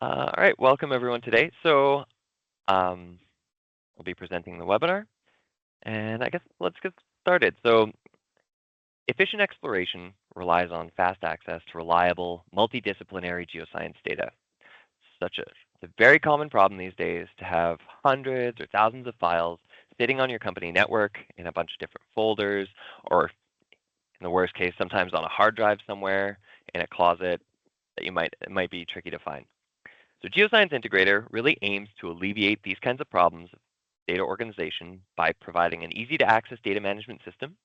All right, welcome everyone today. So we'll be presenting the webinar, and I guess let's get started. So efficient exploration relies on fast access to reliable, multidisciplinary geoscience data. It's a very common problem these days to have hundreds or thousands of files sitting on your company network in a bunch of different folders, or in the worst case, sometimes on a hard drive somewhere in a closet that it might be tricky to find. So Geoscience Integrator really aims to alleviate these kinds of problems of data organization by providing an easy-to-access data management system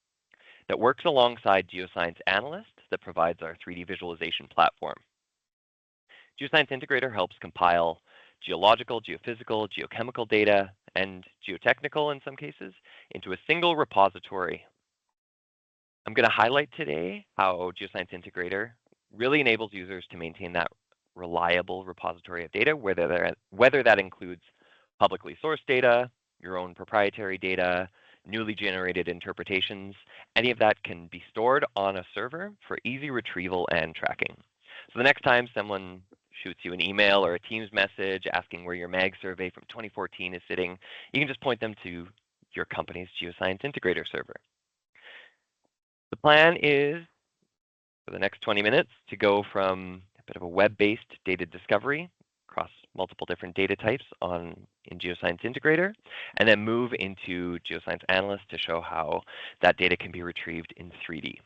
that works alongside Geoscience Analyst that provides our 3D visualization platform. Geoscience Integrator helps compile geological, geophysical, geochemical data, and geotechnical in some cases into a single repository. I'm going to highlight today how Geoscience Integrator really enables users to maintain that reliable repository of data, whether that includes publicly sourced data, your own proprietary data, newly generated interpretations. Any of that can be stored on a server for easy retrieval and tracking. So the next time someone shoots you an email or a Teams message asking where your MAG survey from 2014 is sitting, you can just point them to your company's Geoscience Integrator server. The plan is for the next 20 minutes to go from a bit of a web-based data discovery across multiple different data types in Geoscience Integrator, and then move into Geoscience Analyst to show how that data can be retrieved in 3D.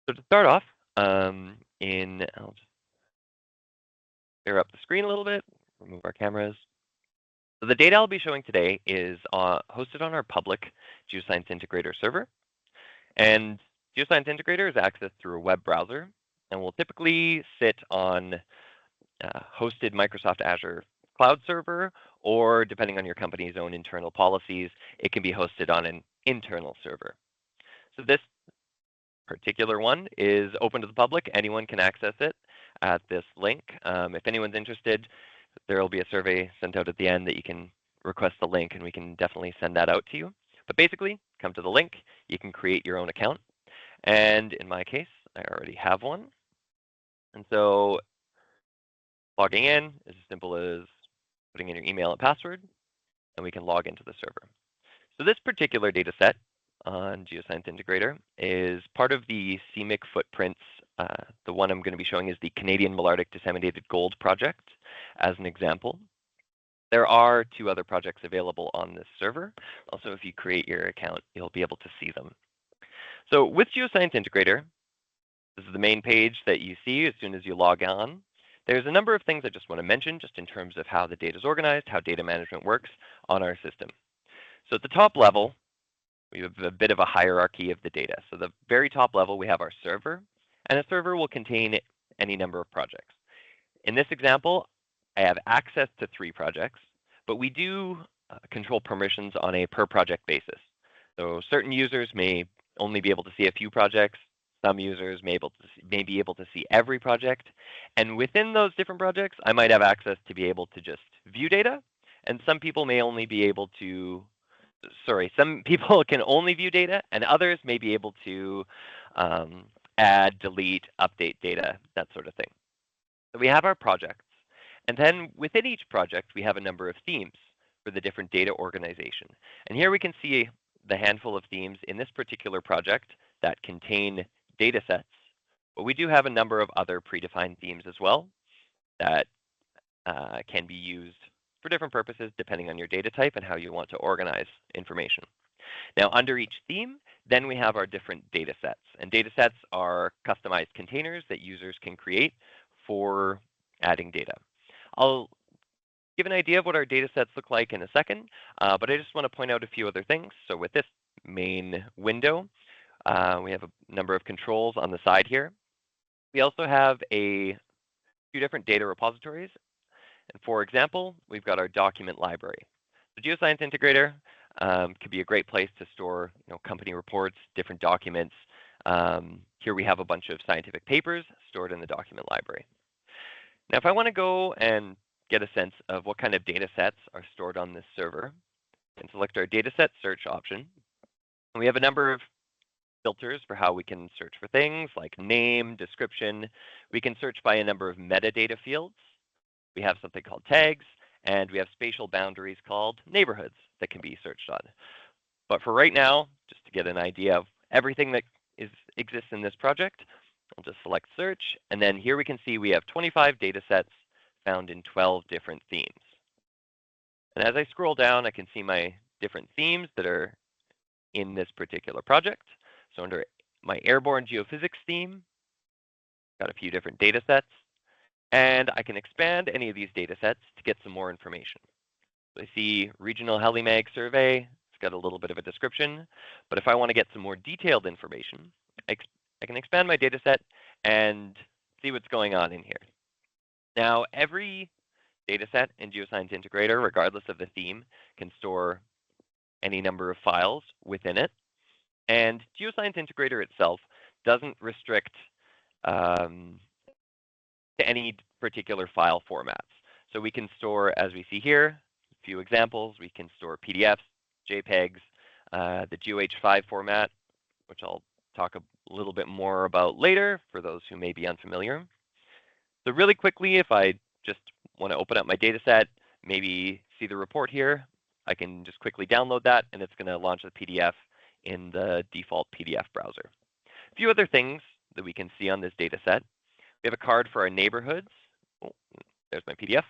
So to start off, I'll just clear up the screen a little bit, remove our cameras. So the data I'll be showing today is hosted on our public Geoscience Integrator server. And Geoscience Integrator is accessed through a web browser and will typically sit on hosted Microsoft Azure cloud server, or depending on your company's own internal policies, it can be hosted on an internal server. So this particular one is open to the public. Anyone can access it at this link. If anyone's interested, there will be a survey sent out at the end that you can request the link, and we can definitely send that out to you. But basically, come to the link, you can create your own account. And in my case, I already have one. And so logging in is as simple as putting in your email and password, and we can log into the server. So this particular data set on Geoscience Integrator is part of the CMIC footprints. The one I'm going to be showing is the Canadian Malartic Disseminated Gold Project as an example. There are 2 other projects available on this server. Also, if you create your account, you'll be able to see them. So with Geoscience Integrator, this is the main page that you see as soon as you log on. There's a number of things I just want to mention just in terms of how the data is organized, how data management works on our system. So at the top level, we have a bit of a hierarchy of the data. So the very top level, we have our server, and a server will contain any number of projects. In this example, I have access to 3 projects, but we do control permissions on a per project basis. So certain users may only be able to see a few projects. Some users may be able to see every project. And within those different projects, I might have access to be able to just view data. And some people may only be able to, some people can only view data, and others may be able to add, delete, update data, that sort of thing. So we have our projects. And then within each project, we have a number of themes for the different data organization. And here we can see the handful of themes in this particular project that contain data sets. But we do have a number of other predefined themes as well that can be used for different purposes depending on your data type and how you want to organize information. Now, under each theme, then we have our different data sets. And data sets are customized containers that users can create for adding data. I'll give an idea of what our data sets look like in a second, but I just want to point out a few other things. So with this main window, we have a number of controls on the side here. We also have a few different data repositories. And for example, we've got our document library. The Geoscience Integrator could be a great place to store company reports, different documents. Here we have a bunch of scientific papers stored in the document library. Now, if I want to go and get a sense of what kind of data sets are stored on this server, and select our data set search option, and we have a number of filters for how we can search for things like name, description. We can search by a number of metadata fields. We have something called tags, and we have spatial boundaries called neighborhoods that can be searched on. But for right now, just to get an idea of everything that exists in this project, I'll just select search, and then here we can see we have 25 data sets found in 12 different themes. And as I scroll down, I can see my different themes that are in this particular project. So under my airborne geophysics theme, got a few different data sets, and I can expand any of these data sets to get some more information. So I see regional helimag survey, it's got a little bit of a description, but if I want to get some more detailed information, I can expand my data set and see what's going on in here. Now, every data set in Geoscience Integrator, regardless of the theme, can store any number of files within it. And Geoscience Integrator itself doesn't restrict to any particular file formats. So we can store, as we see here, a few examples. We can store PDFs, JPEGs, the GeoH5 format, which I'll talk a little bit more about later for those who may be unfamiliar. So really quickly, if I just want to open up my data set, maybe see the report here, I can just quickly download that, and it's going to launch the PDF in the default PDF browser. A few other things that we can see on this data set. We have a card for our neighborhoods. Oh, there's my PDF.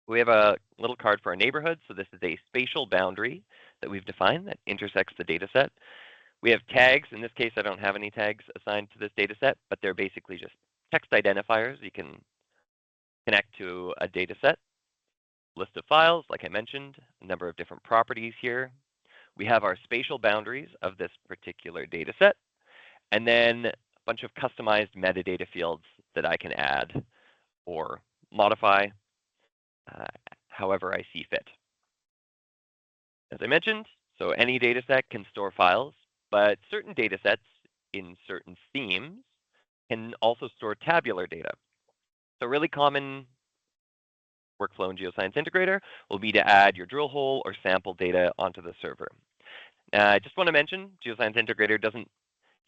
We have a little card for our neighborhoods. So this is a spatial boundary that we've defined that intersects the data set. We have tags. In this case, I don't have any tags assigned to this data set, but they're basically just text identifiers you can connect to a data set. List of files, like I mentioned, a number of different properties here. We have our spatial boundaries of this particular data set, and then a bunch of customized metadata fields that I can add or modify however I see fit. As I mentioned, so any data set can store files, but certain data sets in certain themes can also store tabular data. So really common workflow in Geoscience Integrator will be to add your drill hole or sample data onto the server. I just want to mention, Geoscience Integrator doesn't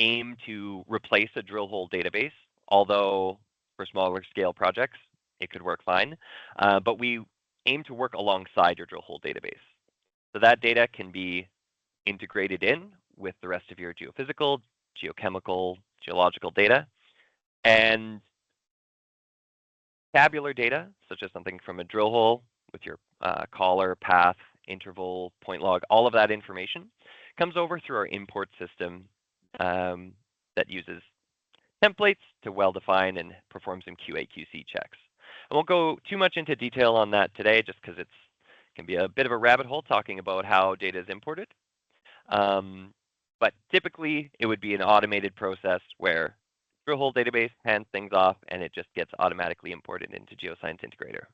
aim to replace a drill hole database, although for smaller scale projects, it could work fine. But we aim to work alongside your drill hole database. So that data can be integrated in with the rest of your geophysical, geochemical, geological data. And tabular data, such as something from a drill hole with your collar, path, interval, point log, all of that information comes over through our import system that uses templates to well-define and perform some QA/QC checks. I won't go too much into detail on that today just because it can be a bit of a rabbit hole talking about how data is imported. But typically, it would be an automated process where drill hole database hands things off and it just gets automatically imported into Geoscience Integrator.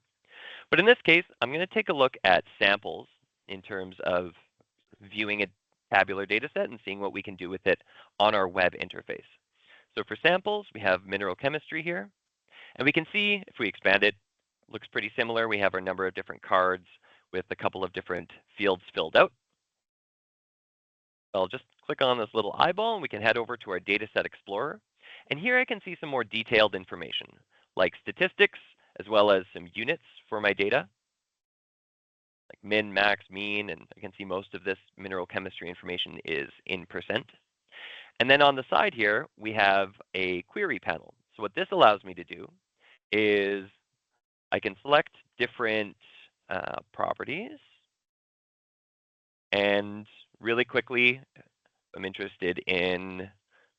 But in this case, I'm going to take a look at samples in terms of viewing a tabular data set and seeing what we can do with it on our web interface. So for samples, we have mineral chemistry here. And we can see, if we expand it, looks pretty similar. We have our number of different cards with a couple of different fields filled out. I'll just click on this little eyeball and we can head over to our Dataset Explorer. And here I can see some more detailed information, like statistics, as well as some units for my data, like min, max, mean, and I can see most of this mineral chemistry information is in %. And then on the side here, we have a query panel. So what this allows me to do is I can select different properties. And really quickly, I'm interested in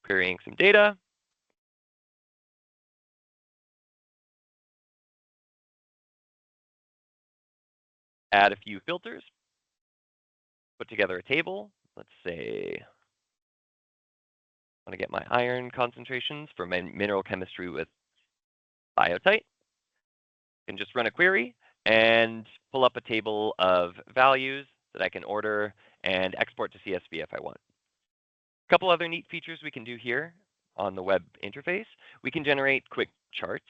querying some data. Add a few filters. Put together a table. Let's say I want to get my iron concentrations for my mineral chemistry with biotite. Can just run a query and pull up a table of values that I can order and export to CSV if I want. A couple other neat features we can do here on the web interface. We can generate quick charts.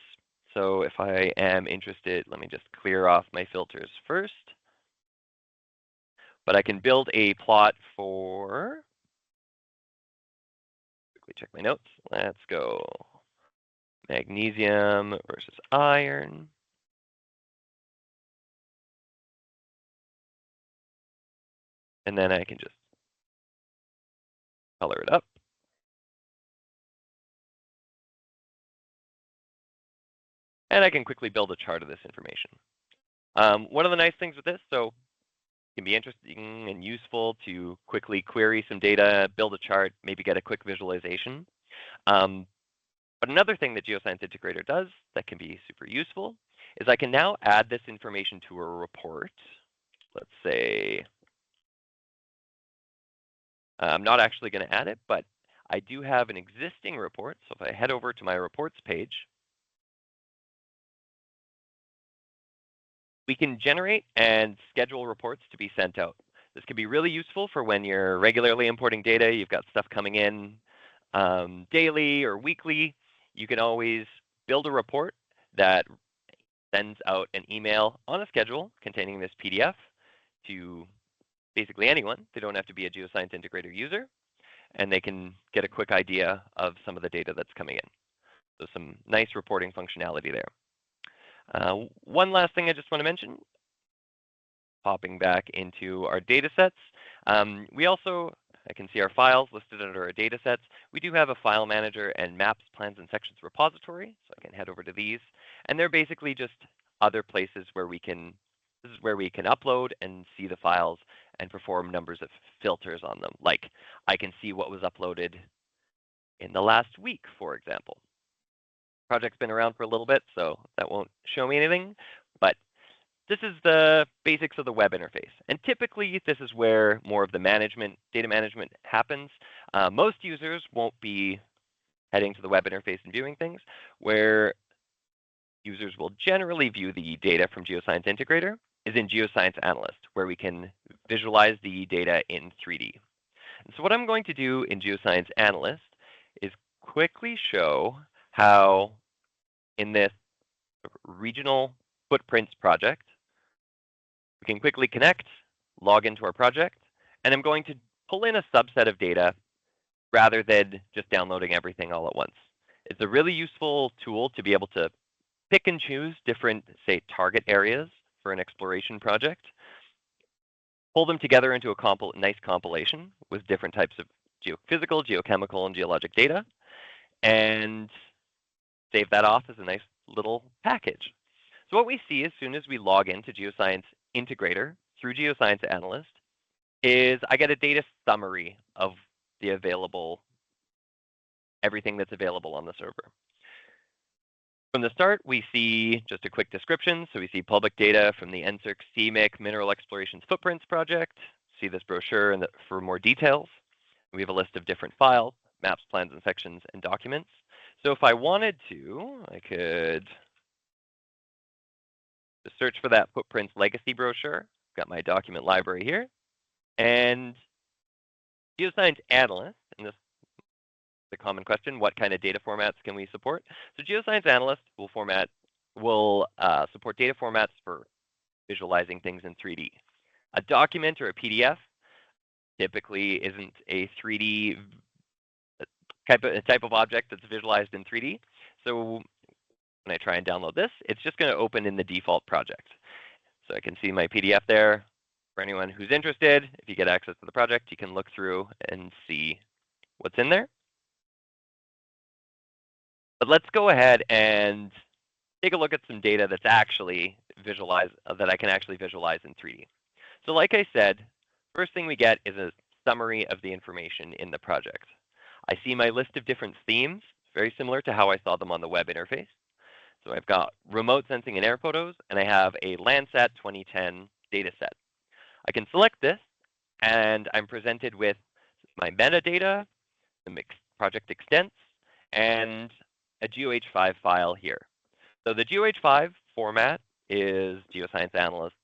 So if I am interested, let me just clear off my filters first. But I can build a plot for quickly check my notes. Let's go magnesium versus iron. And then I can just color it up. And I can quickly build a chart of this information. One of the nice things with this, so it can be interesting and useful to quickly query some data, build a chart, maybe get a quick visualization. But another thing that Geoscience Integrator does that can be super useful is I can now add this information to a report. Let's say, I'm not actually going to add it, but I do have an existing report. So if I head over to my reports page, we can generate and schedule reports to be sent out. This can be really useful for when you're regularly importing data, you've got stuff coming in daily or weekly. You can always build a report that sends out an email on a schedule containing this PDF to basically anyone. They don't have to be a Geoscience Integrator user, and they can get a quick idea of some of the data that's coming in. So some nice reporting functionality there. One last thing I just want to mention, popping back into our data sets. We also, I can see our files listed under our data sets. We do have a file manager and maps, plans, and sections repository, so I can head over to these. And they're basically just other places where we can, this is where we can upload and see the files and perform numbers of filters on them. Like I can see what was uploaded in the last week, for example. Project's been around for a little bit, so that won't show me anything, but this is the basics of the web interface. And typically, this is where more of the data management happens. Most users won't be heading to the web interface and viewing things. Where users will generally view the data from Geoscience Integrator is in Geoscience Analyst, where we can visualize the data in 3D. And so what I'm going to do in Geoscience Analyst is quickly show how in this regional footprints project, we can quickly connect, log into our project, and I'm going to pull in a subset of data rather than just downloading everything all at once. It's a really useful tool to be able to pick and choose different, say, target areas for an exploration project, pull them together into a nice compilation with different types of geophysical, geochemical, and geologic data, and save that off as a nice little package. So what we see as soon as we log into Geoscience Integrator through Geoscience Analyst is I get a data summary of the everything that's available on the server. From the start, we see just a quick description. So we see public data from the NSERC CMIC Mineral Explorations Footprints Project. See this brochure for more details. We have a list of different files, maps, plans, and sections, and documents. So if I wanted to, I could just search for that Footprints Legacy brochure. Got my document library here. And Geoscience Analyst, and this is a common question, what kind of data formats can we support? So Geoscience Analyst will support data formats for visualizing things in 3D. A document or a PDF typically isn't a 3D type of object that's visualized in 3D. So when I try and download this, it's just going to open in the default project. So I can see my PDF there. For anyone who's interested, if you get access to the project, you can look through and see what's in there. But let's go ahead and take a look at some data that's actually visualized, that I can actually visualize in 3D. So like I said, first thing we get is a summary of the information in the project. I see my list of different themes, very similar to how I saw them on the web interface. So I've got remote sensing and air photos, and I have a Landsat 2010 data set. I can select this, and I'm presented with my metadata, the project extents, and a GeoH5 file here. So the GeoH5 format is Geoscience Analyst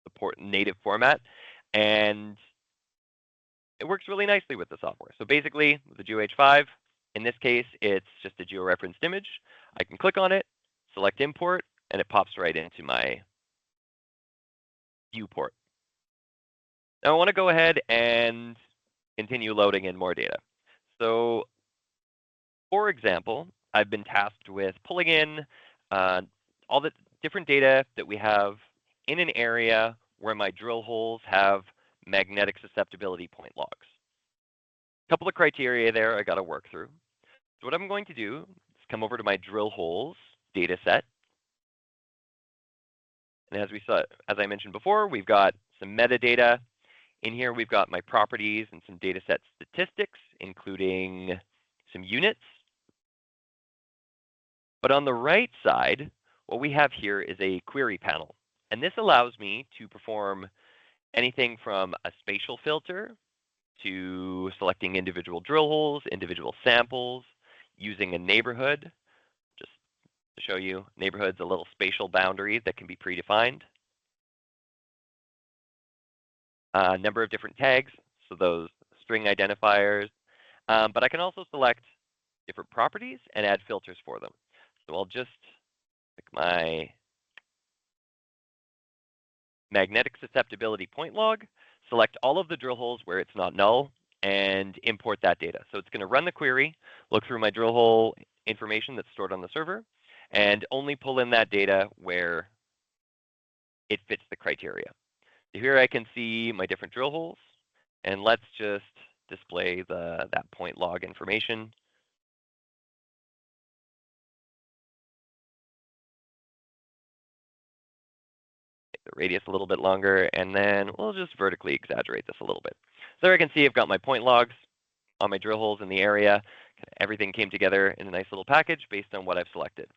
support native format, and it works really nicely with the software. So basically, with the GeoH5, in this case, it's just a georeferenced image. I can click on it, select import, and it pops right into my viewport. Now I want to go ahead and continue loading in more data. So, for example, I've been tasked with pulling in all the different data that we have in an area where my drill holes have magnetic susceptibility point logs. A couple of criteria there I got to work through. So what I'm going to do is come over to my drill holes data set. And as I mentioned before, we've got some metadata. In here, we've got my properties and some data set statistics, including some units. But on the right side, what we have here is a query panel. And this allows me to perform anything from a spatial filter to selecting individual drill holes, individual samples, using a neighborhood. Just to show you, neighborhood's a little spatial boundary that can be predefined. A number of different tags, so those string identifiers. But I can also select different properties and add filters for them. So I'll just pick my magnetic susceptibility point log, select all of the drill holes where it's not null, and import that data. So it's going to run the query, look through my drill hole information that's stored on the server, and only pull in that data where it fits the criteria. So here I can see my different drill holes, and let's just display that point log information. Make the radius a little bit longer, and then we'll just vertically exaggerate this a little bit. So there I can see I've got my point logs on my drill holes in the area. Everything came together in a nice little package based on what I've selected.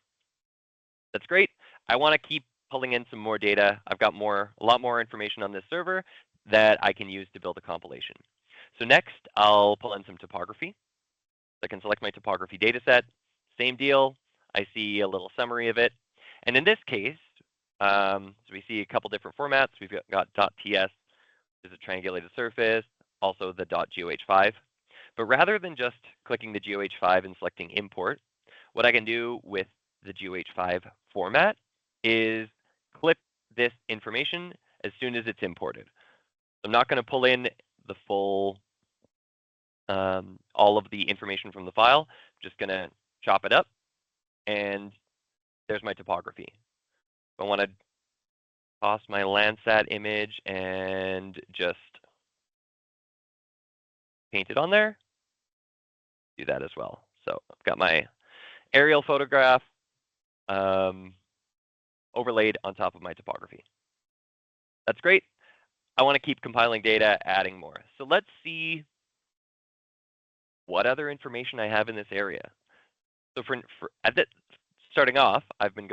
That's great. I want to keep pulling in some more data. I've got a lot more information on this server that I can use to build a compilation. So next, I'll pull in some topography. I can select my topography data set. Same deal. I see a little summary of it. And in this case, so we see a couple different formats. We've got .ts, which is a triangulated surface, also the .goh5. But rather than just clicking the GeoH5 and selecting import, what I can do with the GeoH5 format is clip this information as soon as it's imported. I'm not going to pull in the full, all of the information from the file. I'm just going to chop it up, and there's my topography. I want to toss my Landsat image and just paint it on there. Do that as well. So I've got my aerial photograph overlaid on top of my topography. That's great. I want to keep compiling data, adding more. So let's see what other information I have in this area. So starting off, I've been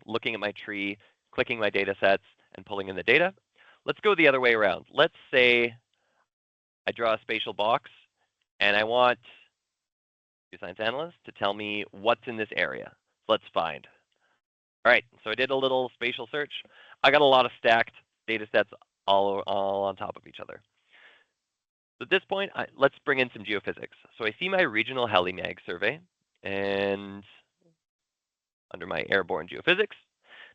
looking at my tree, clicking my data sets, and pulling in the data. Let's go the other way around. Let's say I draw a spatial box, and I want Geoscience Analyst to tell me what's in this area. Let's find. All right, so I did a little spatial search. I got a lot of stacked data sets all on top of each other. So at this point, let's bring in some geophysics. So I see my regional HeliMag survey, and under my airborne geophysics,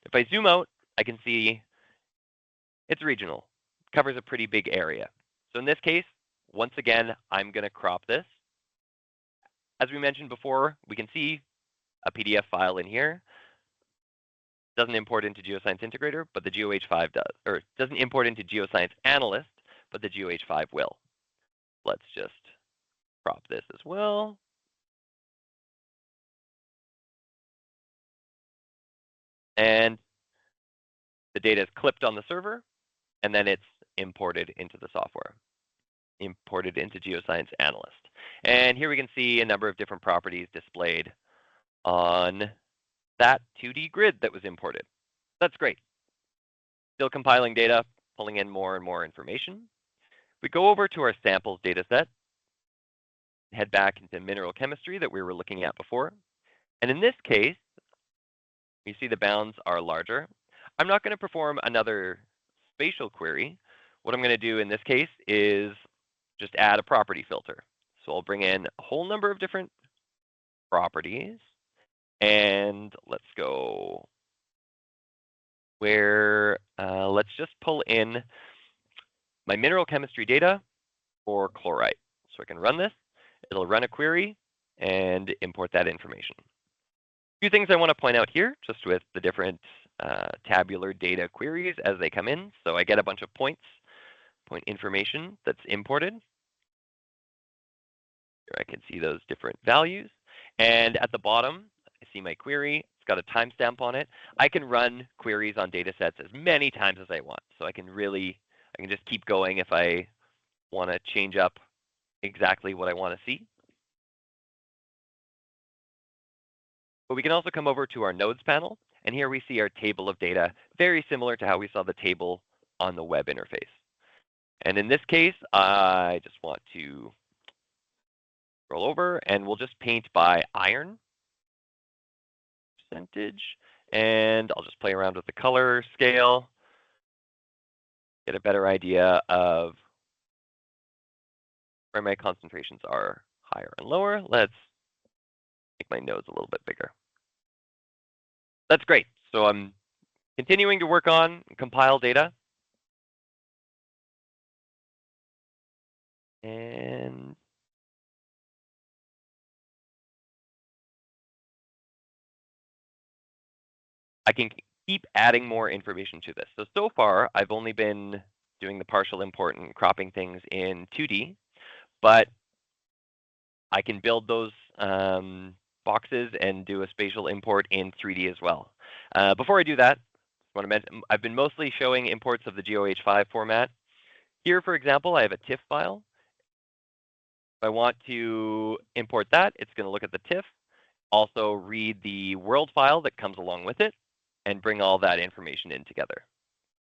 if I zoom out, I can see it's regional. It covers a pretty big area. So in this case, once again, I'm going to crop this. As we mentioned before, we can see a PDF file in here. Doesn't import into Geoscience Integrator, but the GeoH5 does. Or doesn't import into Geoscience Analyst, but the GeoH5 will. Let's just crop this as well. And the data is clipped on the server, and then it's imported into the software, imported into Geoscience Analyst. And here we can see a number of different properties displayed on that 2D grid that was imported. That's great. Still compiling data, pulling in more and more information. We go over to our samples data set, head back into mineral chemistry that we were looking at before. And in this case, you see the bounds are larger. I'm not going to perform another spatial query. What I'm going to do in this case is just add a property filter. So I'll bring in a whole number of different properties. And let's go where, let's just pull in my mineral chemistry data for chlorite. So I can run this, It'll run a query and import that information. A few things I want to point out here, just with the different tabular data queries as they come in. So I get a bunch of point information that's imported. Here I can see those different values. And at the bottom, I see my query. It's got a timestamp on it. I can run queries on data sets as many times as I want. So I can just keep going if I want to change up exactly what I want to see. But we can also come over to our nodes panel. And here we see our table of data, very similar to how we saw the table on the web interface. And in this case, I just want to scroll over, and we'll just paint by iron percentage. And I'll just play around with the color scale, get a better idea of where my concentrations are higher and lower. Let's make my nodes a little bit bigger. That's great. So I'm continuing to work on compile data. And I can keep adding more information to this. So far, I've only been doing the partial import and cropping things in 2D, but I can build those boxes and do a spatial import in 3D as well. Before I do that, I want to mention I've been mostly showing imports of the GeoH5 format. Here, for example, I have a TIFF file. If I want to import that, it's going to look at the TIFF, also read the world file that comes along with it, and bring all that information in together.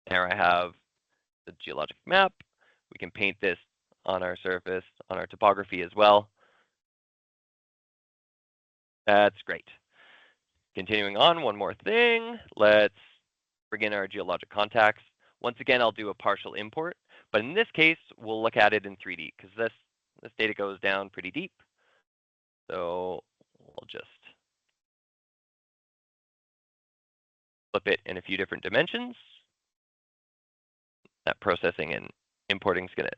There I have the geologic map. We can paint this on our surface, on our topography as well. That's great. Continuing on, one more thing. Let's bring in our geologic contacts. Once again, I'll do a partial import, but in this case, we'll look at it in 3D because this data goes down pretty deep. So we'll just flip it in a few different dimensions. That processing and importing is going to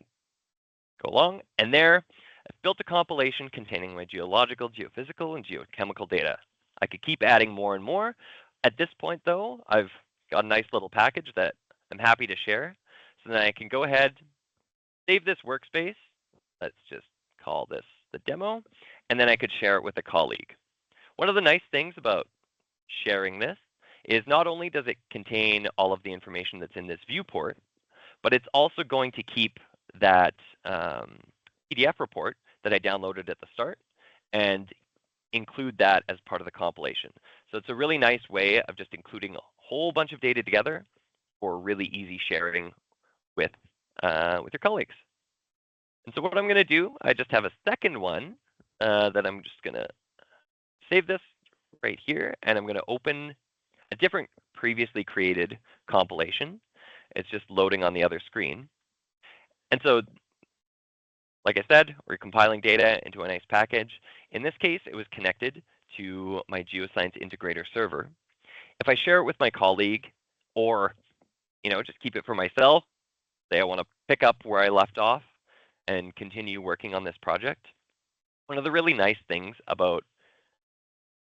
go along. And there, I've built a compilation containing my geological, geophysical, and geochemical data. I could keep adding more and more. At this point, though, I've got a nice little package that I'm happy to share. So then I can go ahead, save this workspace. Let's just call this the demo. And then I could share it with a colleague. One of the nice things about sharing this is not only does it contain all of the information that's in this viewport, but it's also going to keep that PDF report that I downloaded at the start and include that as part of the compilation. So it's a really nice way of just including a whole bunch of data together for really easy sharing with your colleagues. And so what I'm going to do, I just have a second one that I'm just going to save this right here, and I'm going to open a different previously created compilation. It's just loading on the other screen. And so, like I said, we're compiling data into a nice package. In this case, it was connected to my Geoscience Integrator server. If I share it with my colleague, or just keep it for myself, say I want to pick up where I left off and continue working on this project, one of the really nice things about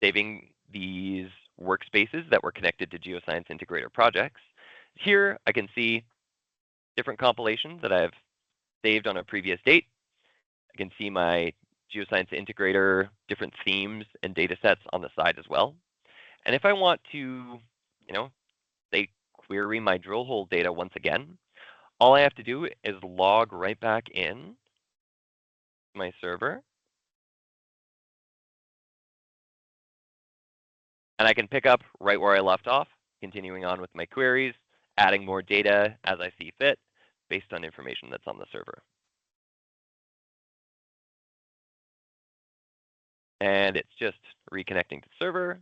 saving these workspaces that were connected to Geoscience Integrator projects, here I can see different compilations that I've saved on a previous date. I can see my Geoscience Integrator, different themes and data sets on the side as well. And if I want to, say, query my drill hole data once again, all I have to do is log right back in my server. And I can pick up right where I left off, continuing on with my queries, adding more data as I see fit based on information that's on the server. And it's just reconnecting to the server,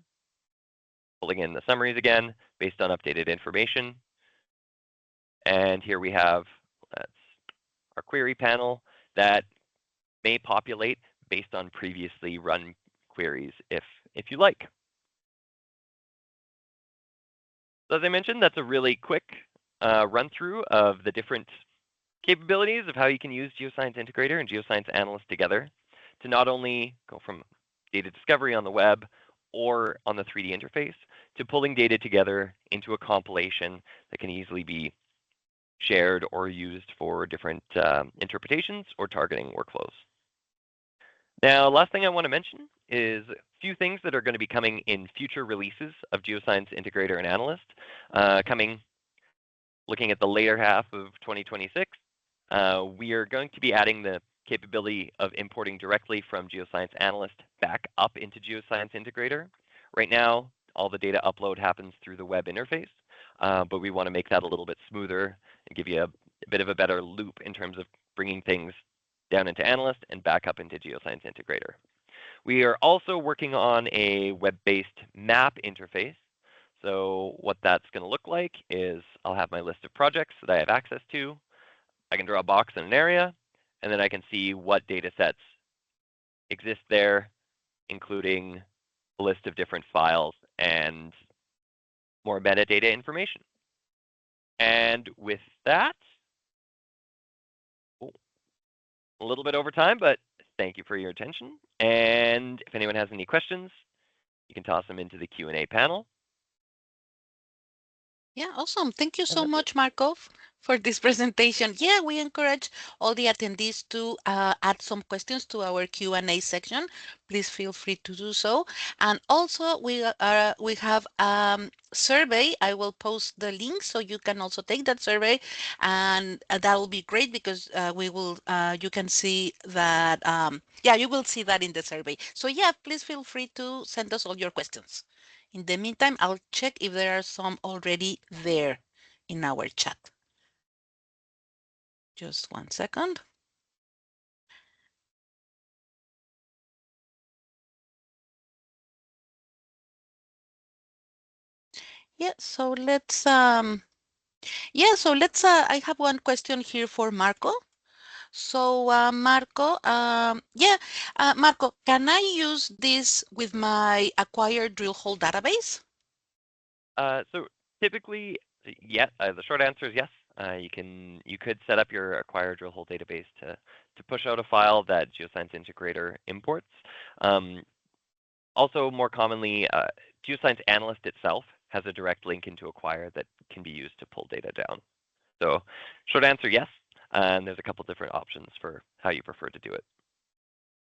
pulling in the summaries again based on updated information. And here we have our query panel that may populate based on previously run queries if you like. So as I mentioned, that's a really quick run through of the different capabilities of how you can use Geoscience Integrator and Geoscience Analyst together. to not only go from data discovery on the web or on the 3D interface to pulling data together into a compilation that can easily be shared or used for different interpretations or targeting workflows. Now, last thing I want to mention is a few things that are going to be coming in future releases of Geoscience Integrator and Analyst, coming looking at the later half of 2026. We are going to be adding the capability of importing directly from Geoscience Analyst back up into Geoscience Integrator. Right now, all the data upload happens through the web interface, but we want to make that a little bit smoother and give you a bit of a better loop in terms of bringing things down into Analyst and back up into Geoscience Integrator. We are also working on a web-based map interface. So what that's going to look like is I'll have my list of projects that I have access to. I can draw a box in an area, and then I can see what data sets exist there, including a list of different files and more metadata information. And with that, a little bit over time, but thank you for your attention. And if anyone has any questions, you can toss them into the Q&A panel. Yeah, awesome. Thank you so much, Marko, for this presentation. Yeah, we encourage all the attendees to add some questions to our Q&A section. Please feel free to do so. And also, we have survey. I will post the link so you can also take that survey, and that will be great because we will. You can see that. Yeah, you will see that in the survey. So yeah, please feel free to send us all your questions. In the meantime, I'll check if there are some already there in our chat. Just 1 second. Yeah, so let's I have one question here for Marko. So Marko, Marko, can I use this with my acquired drill hole database? So typically, yes. The short answer is yes. You could set up your acquired drill hole database to push out a file that Geoscience Integrator imports. Also, more commonly, Geoscience Analyst itself has a direct link into Acquire that can be used to pull data down. So short answer, yes. And there's a couple different options for how you prefer to do it.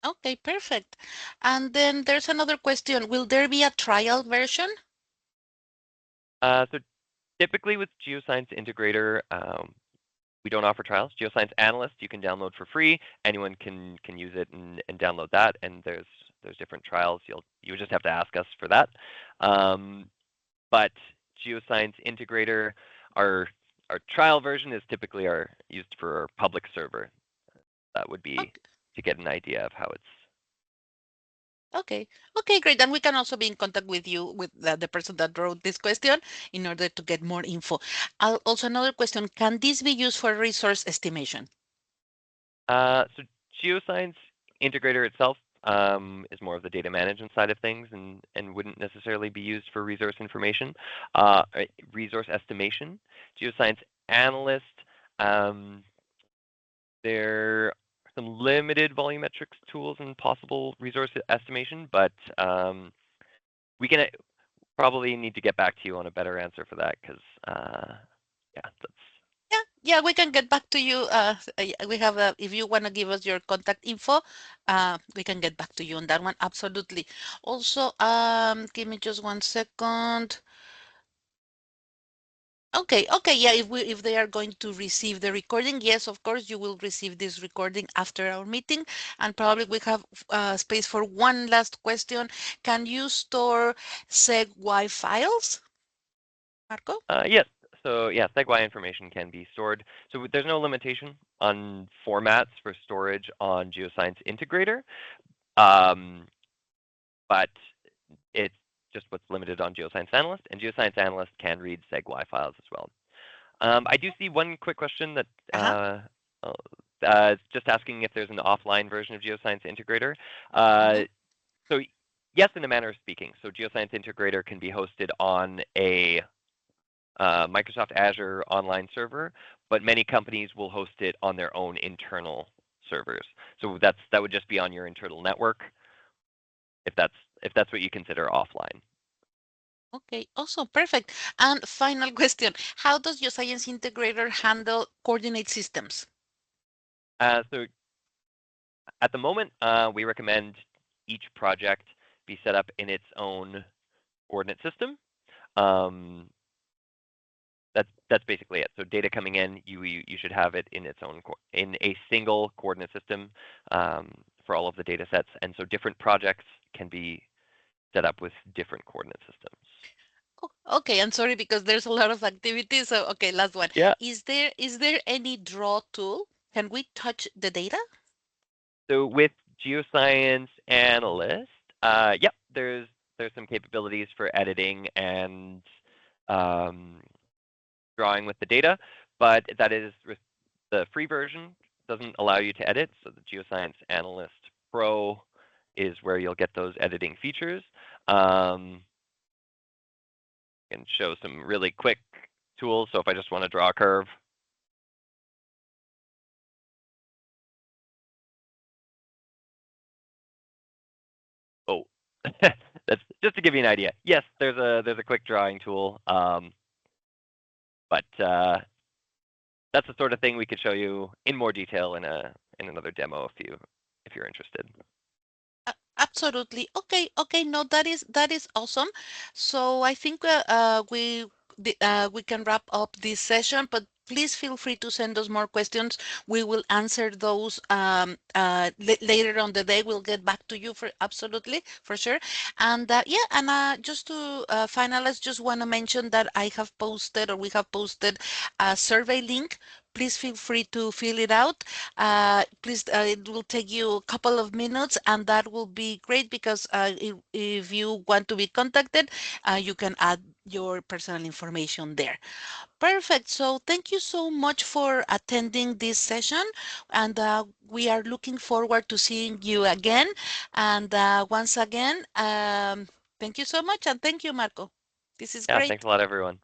Okay, perfect. And then there's another question. Will there be a trial version? So typically with Geoscience Integrator, we don't offer trials. Geoscience Analyst you can download for free. Anyone can use it and download that. And there's different trials. You just have to ask us for that. But Geoscience Integrator, our trial version is typically used for our public server. That would be to get an idea of how it's. Okay. Okay, great. And we can also be in contact with you, with the person that wrote this question, in order to get more info. Also, another question, can this be used for resource estimation? So Geoscience Integrator itself is more of the data management side of things and wouldn't necessarily be used for resource information, resource estimation. Geoscience Analyst, there are some limited volumetrics tools and possible resource estimation, but we can probably need to get back to you on a better answer for that because, yeah, that's. Yeah, we can get back to you. We have if you want to give us your contact info, we can get back to you on that one. Absolutely. Also, give me just 1 second. Okay, yeah, if they are going to receive the recording, yes, of course, you will receive this recording after our meeting, and probably we have space for one last question. Can you store SegWi files, Marko? Yes. So yeah, SegWi information can be stored. So there's no limitation on formats for storage on Geoscience Integrator, but it's just what's limited on Geoscience Analyst, and Geoscience Analyst can read SegWi files as well. I do see one quick question that just asking if there's an offline version of Geoscience Integrator. So yes, in a manner of speaking. So Geoscience Integrator can be hosted on a Microsoft Azure online server, but many companies will host it on their own internal servers. So that would just be on your internal network, if that's what you consider offline. Okay, awesome, perfect. And final question, how does your Science Integrator handle coordinate systems? So at the moment, we recommend each project be set up in its own coordinate system. That's basically it. So data coming in, you should have it in its own in a single coordinate system for all of the data sets, and so different projects can be set up with different coordinate systems. Okay, I'm sorry because there's a lot of activities. So okay, last one. Yeah. Is there any draw tool? Can we touch the data? So with Geoscience Analyst, yep, there's some capabilities for editing and drawing with the data, but that is the free version doesn't allow you to edit. So the Geoscience Analyst Pro is where you'll get those editing features. And show some really quick tools. So if I just want to draw a curve, oh, that's just to give you an idea. Yes, there's a quick drawing tool, but that's the sort of thing we could show you in more detail in another demo if you're interested. Absolutely. Okay. Okay. No, that is awesome. So I think we can wrap up this session, but please feel free to send us more questions. We will answer those later on the day. We'll get back to you for absolutely for sure. And yeah, and just to finalize, just want to mention that we have posted a survey link. Please feel free to fill it out. Please, it will take you a couple of minutes, and that will be great because if you want to be contacted, you can add your personal information there. Perfect. So thank you so much for attending this session, and we are looking forward to seeing you again. And once again, thank you so much, and thank you, Marco. This is Yeah, thanks great. a lot, everyone.